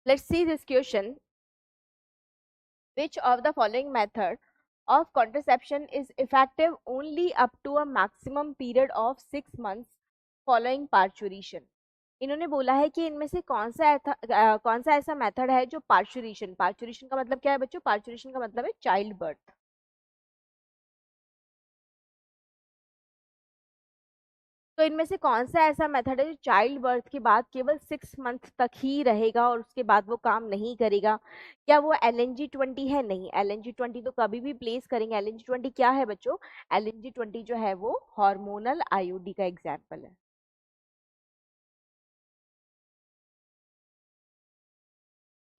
Let's see this question. Which of the following method of contraception is effective only up to a maximum period of 6 months following parturition? इन्होंने बोला है कि इनमें से कौन सा ऐसा मेथड है जो पार्चुरेशन, पार्चुरेशन का मतलब क्या है बच्चों? पार्चुरेशन का मतलब है चाइल्ड बर्थ। तो इनमें से कौन सा ऐसा मेथड है जो चाइल्ड बर्थ के बाद केवल 6 मंथ तक ही रहेगा और उसके बाद वो काम नहीं करेगा? क्या वो LNG-20 है? नहीं, LNG-20 तो कभी भी प्लेस करेंगे। LNG-20 क्या है बच्चों? LNG-20 जो है वो हार्मोनल IUD का एग्जाम्पल है।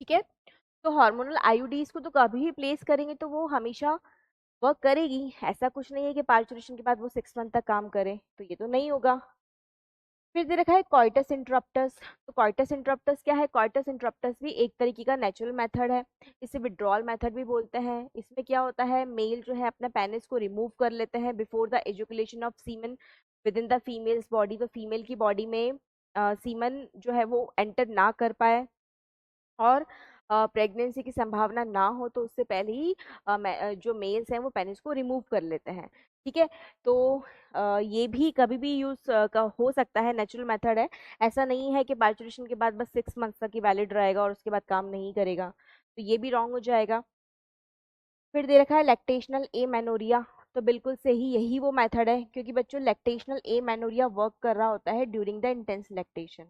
ठीक है, तो हार्मोनल आईयूडीज को तो कभी भी प्लेस करेंगे तो वो हमेशा वर्क करेगी। ऐसा कुछ नहीं है कि पार्चुरेशन के बाद वो 6 मंथ तक काम करे, तो ये तो नहीं होगा। फिर दे रखा है कॉइटस इंटरप्टस। तो कॉइटस इंटरप्टस क्या है? कॉइटस इंटरप्टस भी एक तरीके का नेचुरल मेथड है, इसे विड्रॉल मेथड भी बोलते हैं। इसमें क्या होता है, मेल जो है अपना पेनिस को रिमूव कर लेते हैं before the ejaculation of semen with in the females body. तो फीमेल की बॉडी में सीमन जो है वो एंटर ना कर पाए और प्रेगनेंसी की संभावना ना हो, तो उससे पहले ही जो मेल्स हैं वो पेनिस को रिमूव कर लेते हैं। ठीक है, तो ये भी कभी भी यूज हो सकता है, नेचुरल मेथड है। ऐसा नहीं है कि पार्चुरेशन के बाद बस 6 मंथ तक ही वैलिड रहेगा और उसके बाद काम नहीं करेगा, तो ये भी रॉन्ग हो जाएगा। फिर दे रखा है लैक्टेशनल एमेनोरिया। तो बिल्कुल सही, यही वो मेथड है, क्योंकि बच्चों लैक्टेशनल एमेनोरिया वर्क कर रहा होता है during the intense lactation,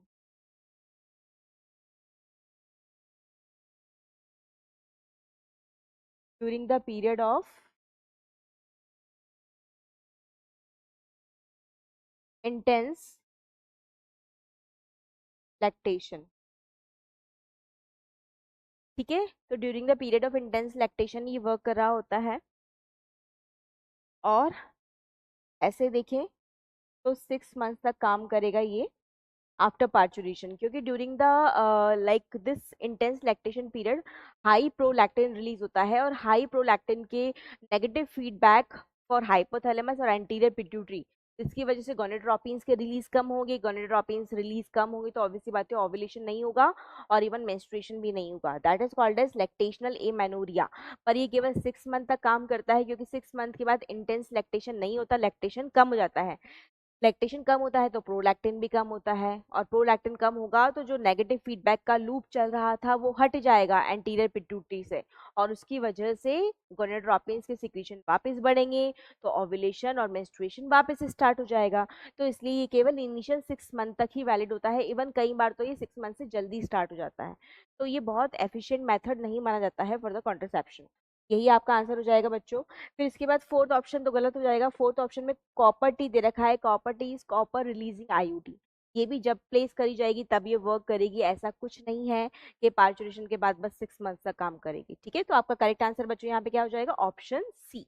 during the period of intense lactation. ठीक है, तो during the period of intense lactation ये वर्क कर रहा होता है। और ऐसे देखें तो 6 मंथ तक काम करेगा ये आफ्टर पार्चुरेशन, क्योंकि during the like this intense lactation period high prolactin release होता है, और हाई प्रोलैक्टिन के नेगेटिव फीडबैक फॉर हाइपोथैलेमस और एंटीरियर पिट्यूटरी, इसकी वजह से गोनेडोट्रोपिन्स के रिलीज कम होंगे। गोनेडोट्रोपिन्स रिलीज कम होंगे तो ऑब्वियसली बात है ओव्यूलेशन नहीं होगा और इवन मेंस्ट्रुएशन भी नहीं होगा। That is called as lactational amenorrhea. पर ये केवल 6 मंथ तक काम करता है, क्योंकि 6 मंथ के बाद इंटेंस लैक्टेशन नहीं होता, लैक्टेशन कम हो जाता है। लैक्टेशन कम होता है तो प्रोलैक्टिन भी कम होता है, और प्रोलैक्टिन कम होगा तो जो नेगेटिव फीडबैक का लूप चल रहा था वो हट जाएगा एंटीरियर पिट्यूटरी से, और उसकी वजह से गोनेडोट्रोपिन्स के सिक्रीशन वापस बढ़ेंगे, तो ओव्यूलेशन और मेंस्ट्रुएशन वापस स्टार्ट हो जाएगा। तो इसलिए ये केवल इनिशियल 6 मंथ तक ही वैलिड होता है। इवन कई बार तो ये 6 मंथ से जल्दी स्टार्ट हो जाता है। तो ये बहुत एफिशिएंट मेथड नहीं माना जाता है फॉर द कॉन्ट्रासेप्शन। यही आपका आंसर हो जाएगा बच्चों। फिर इसके बाद फोर्थ ऑप्शन तो गलत हो जाएगा। फोर्थ ऑप्शन में कॉपर टी दे रखा है। Copper T is copper releasing IUD. ये भी जब प्लेस करी जाएगी तब ये वर्क करेगी, ऐसा कुछ नहीं है कि पार्चुरेशन के बाद बस 6 मंथ तक काम करेगी। ठीक है, तो आपका करेक्ट आंसर बच्चों यहाँ पे क्या हो जाएगा? ऑप्शन सी।